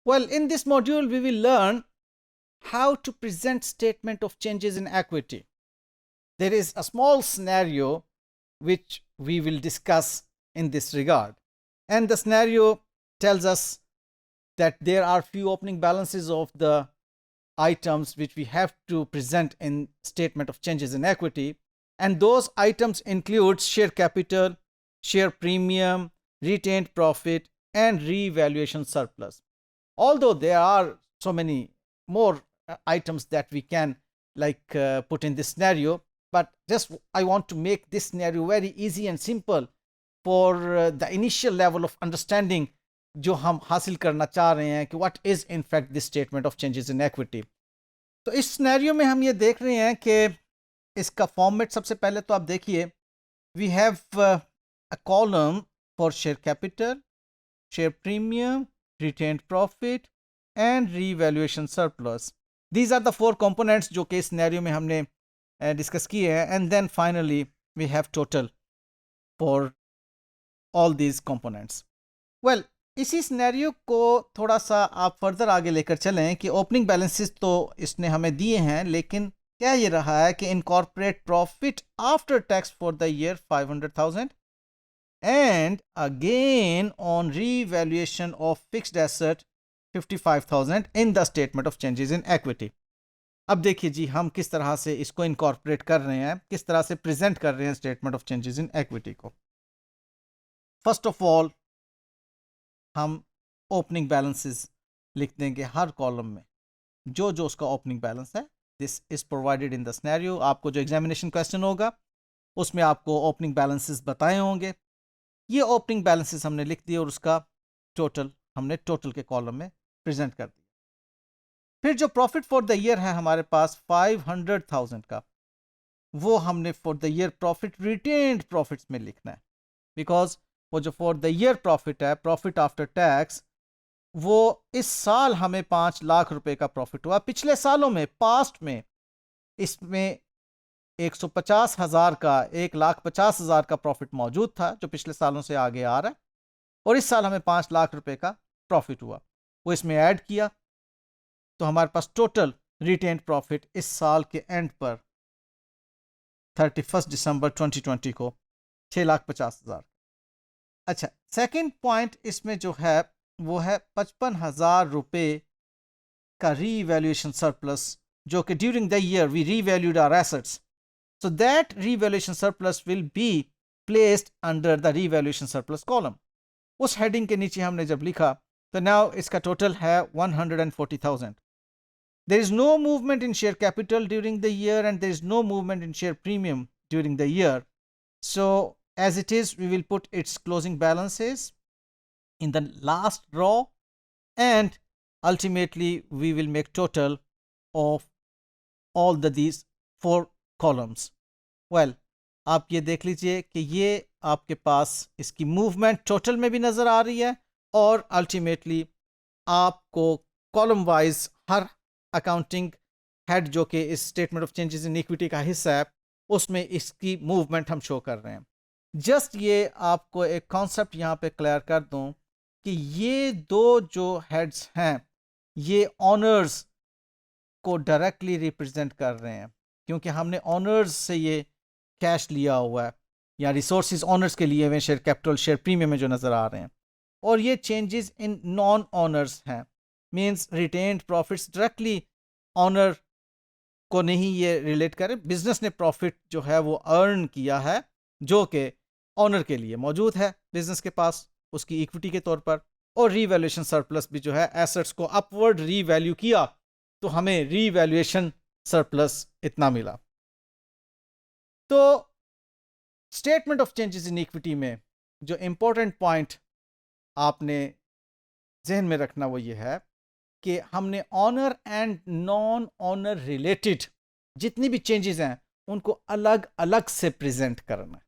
Well, in this module, we will learn how to present statement of changes in equity. There is a small scenario which we will discuss in this regard. And the scenario tells us that there are few opening balances of the items which we have to present in statement of changes in equity. And those items include share capital, share premium, retained profit, and revaluation surplus. Although there are so many more items that we can put in this scenario, but just I want to make this scenario very easy and simple for the initial level of understanding जो हम हासिल करना चाह रहे हैं कि what is in fact this statement of changes in equity. तो इस सिनेरियो में हम ये देख रहे हैं कि इसका फॉर्मेट सबसे पहले तो आप देखिए, we have a column for share capital, share premium, retained profit and revaluation surplus. These are the four components जो कि इस सिनेरियो में हमने डिस्कस किए हैं. And then finally we have total for all these components. Well, इसी scenario को थोड़ा सा आप फर्दर आगे लेकर चलें कि ओपनिंग बैलेंसेस तो इसने हमें दिए हैं, लेकिन क्या ये रहा है कि incorporate profit after tax for the year 500,000 and a gain on revaluation of fixed asset 55,000 in the statement of changes in equity. अब देखिए जी, हम किस तरह से इसको इनकॉर्पोरेट कर रहे हैं, किस तरह से प्रेजेंट कर रहे हैं statement of changes in equity को. फर्स्ट ऑफ ऑल हम ओपनिंग बैलेंसेस लिख देंगे हर कॉलम में, जो जो उसका ओपनिंग बैलेंस है. This is provided in the scenario. आपको जो एग्जामिनेशन क्वेश्चन होगा उसमें आपको ओपनिंग बैलेंसेस बताए होंगे. ये ओपनिंग बैलेंसेस हमने लिख दिए और उसका टोटल हमने टोटल के कॉलम में प्रेजेंट कर दिया. फिर जो प्रॉफिट फॉर द ईयर है हमारे पास 500,000 का, वो हमने for the year profit retained profits में लिखना है, बिकॉज वो जो फॉर द ईयर प्रॉफिट है, प्रॉफिट आफ्टर टैक्स, वो इस साल हमें 5 लाख रुपए का प्रॉफिट हुआ. पिछले सालों में, पास्ट में, इसमें 150,000 का, 1,50,000 का प्रॉफिट मौजूद था जो पिछले सालों से आगे आ रहा है, और इस साल हमें 5 लाख रुपए का प्रॉफिट हुआ. वो इसमें ऐड किया तो हमारे पास टोटल रिटेन्ड प्रॉफिट इस साल के एंड पर 31 दिसंबर 2020 को 6,50,000. अच्छा, सेकेंड पॉइंट इसमें जो है वो है 55,000 रुपए का रीवैल्यूएशन सरप्लस, जो कि during the year we revalued our assets. So that revaluation surplus will be placed under the revaluation surplus column. उस हेडिंग के नीचे हमने जब लिखा तो नाउ इसका टोटल है 140,000. There is no movement in share capital during the year and there is no movement in share premium during the year. So as it is, we will put its closing balances in the last row and ultimately we will make total of all these four columns. Well, आप ये देख लीजिए कि ये आपके पास इसकी movement total में भी नज़र आ रही है और अल्टीमेटली आपको कॉलम वाइज हर अकाउंटिंग हेड जो कि इस statement of changes in equity का हिस्सा है उसमें इसकी मूवमेंट हम शो कर रहे हैं. जस्ट ये आपको एक कॉन्सेप्ट यहाँ पे क्लियर कर दूँ कि ये दो जो हेड्स हैं ये ऑनर्स को डायरेक्टली रिप्रेजेंट कर रहे हैं, क्योंकि हमने ऑनर्स से ये कैश लिया हुआ है या रिसोर्सेज ऑनर्स के लिए हुए शेयर कैपिटल, शेयर प्रीमियम में जो नज़र आ रहे हैं. और ये चेंजेस इन नॉन ऑनर्स हैं, means retained profits directly owner को नहीं ये रिलेट करें. बिजनेस ने प्रॉफिट जो है वो अर्न किया है जो कि ऑनर के लिए मौजूद है बिजनेस के पास उसकी इक्विटी के तौर पर. और रीवैल्यूएशन सरप्लस भी जो है एसेट्स को अपवर्ड रीवैल्यू किया तो हमें रीवैल्यूएशन सरप्लस इतना मिला. तो statement of changes in equity में जो इंपॉर्टेंट पॉइंट आपने जहन में रखना वो ये है कि हमने owner and non owner related जितनी भी चेंजेस हैं उनको अलग अलग से प्रेजेंट करना है.